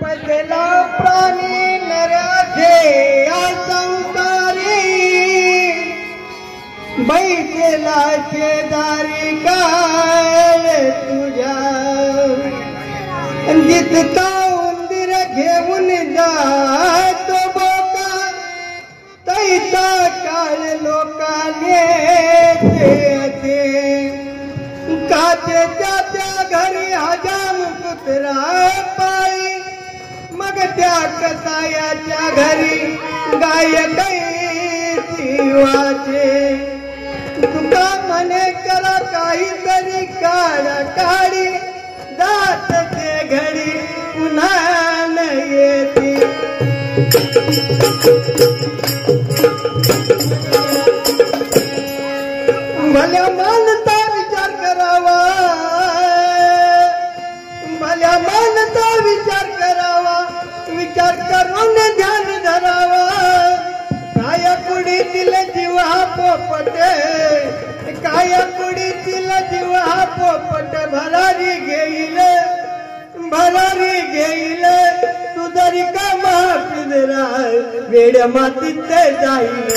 पैसेला प्राणी नराचे संसारी बैसेला शेजारी काय तुझ्या जितका उंदीर घेऊन जातो बोका तैसा काळ लोकाने ते काचेच्या त्या घरी हजाम कुत्रा पाळी मग त्या कसायाच्या घरी गाय कैसी वाचे तुका म्हणे करा काहीतरी काढा काढी जात ते घडी पुन्हा न येते भल्या मानता विचार करावा भल्या मानता विचार करावा विचार करून ध्यान धरावा काय कुडीतील जीव हा पोपटे काय कुडीतील जीव हा पोपट भरारी घेईल तू जरी का महापिंजरा वेड मातीत जाईल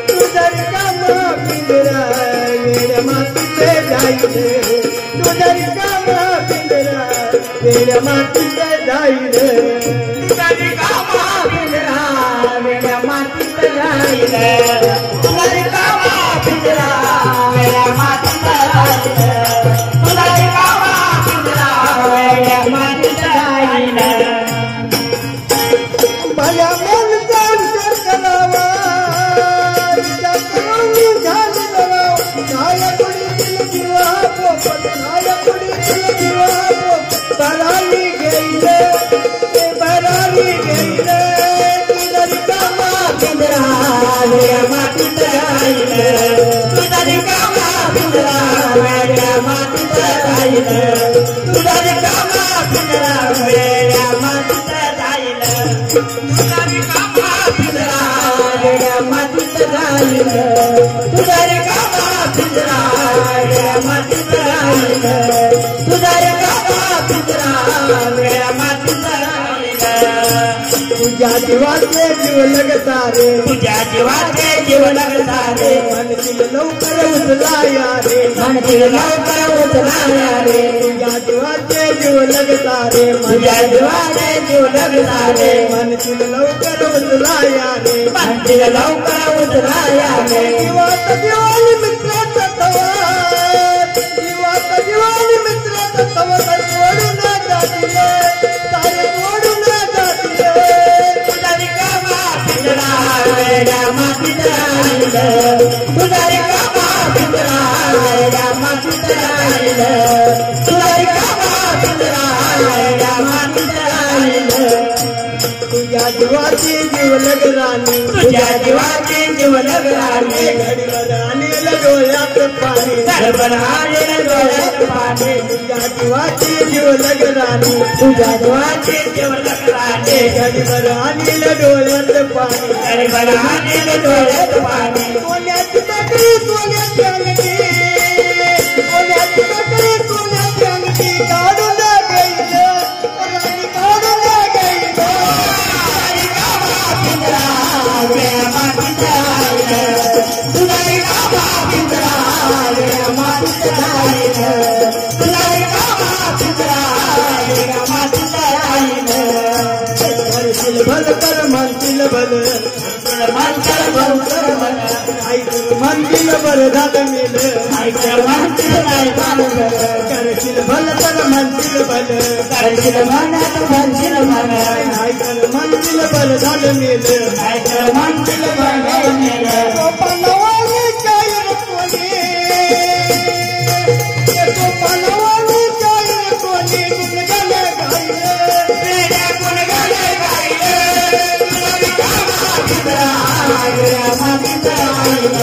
तू जरी का महापिंजरा वेड मातीत जाईल तू जरी का महापिंजरा वेड मातीत जाईल तू जरी का महापिंजरा वेड मातीत जाईल तू जरी का महापिंजरा वेड मातीत जाईल तू जरी का महापिंजरा वेड मातीत जाईल भल्या मनचा विचार करावा विचार करून ध्यान धरावा काय कुडीतील जीव हा पोपट काय कुडीतील जीव हा पोपट भरारी घेईल तुझरी का महापिंजरा वेड्या मातीत जाईल तुझरी का महापिंजरा वेड्या मातीत जाईल तुझरी का महापिंजरा वेड्या मातीत जाईल तुझरी का महापिंजरा वेड्या मातीत जाईल तुझरी का महापिंजरा वेड्या मातीत जाईल तुझरी का महापिंजरा वेड्या मातीत जाईल तुझ्या जीवाचे जीव लगता रे तुझ्या जीवाचे जीव लगता रे म्हणतील लवकर उचलाया रे म्हणतील लवकर उचलाया रे तुझ्या जीवाचे जीव लगता रे तुझ्या जीवाचे जीव लगता रे म्हणतील लवकर उचलाया रे म्हणतील लवकर उचलाया रे जीवात जीवानी मित्राचा तवा जीवानी मित्राचा तवा सोडून जातील सारे सोडून जातील तुझरी का महापिंजरा वेड्या मातीत जाईल तुझरी का महापिंजरा वेड्या मातीत जाईल तुझरी का महापिंजरा वेड्या मातीत जाईल तुझ्या जीवाची जीव लग राणी तुझ्या जीवाची जीव लग राणी घडीवर आणेल डोळ्यात पाणी घडीवर आणेल डोळ्यात पाणी तुझ्या जीवाची जीव लग राणी तुझ्या जीवाची जीव लग राणी घडीवर आणेल डोळ्यात पाणी घडीवर आणेल डोळ्यात पाणी सोन्याची तकडी सोन्याची अंगठी सोन्याची तकडी सोन्याची अंगठी काढून घेईल राणी काढून घेईल वेड्या मातीत जाईल तुझरी का महापिंजरा वेड्या मातीत जाईल तुझरी का महापिंजरा वेड्या मातीत जाईल करशील भल कर म्हणतील भल म्हणतील भल कर भल ऐक म्हणतील भल झालं मेल ऐक म्हणतील नाही झालं करशील भल कर म्हणतील भल करशील म्हणत म्हणतील भल ऐक म्हणतील भल झालं मेल ऐक म्हणतील भल झालं मेल गोपालवानी काय कोणी गोपालवानी काय कोणी गुणगान गाईल वेड्या गुणगान गाईल तुझरी का महापिंजरा वेड्या मातीत जाईल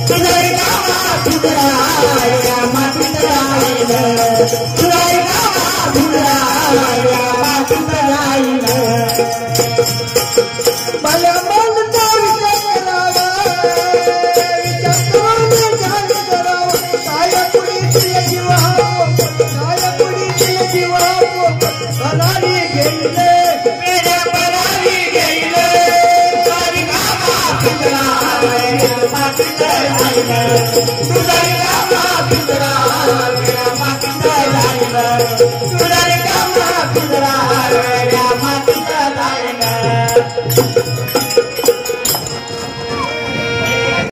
तुझरी का महापिंजरा वेड्या मातीत जाईल तुझरी का महापिंजरा वेड्या मातीत जाईल भल्या मानता विचार तुझा रिकामा पिंजरा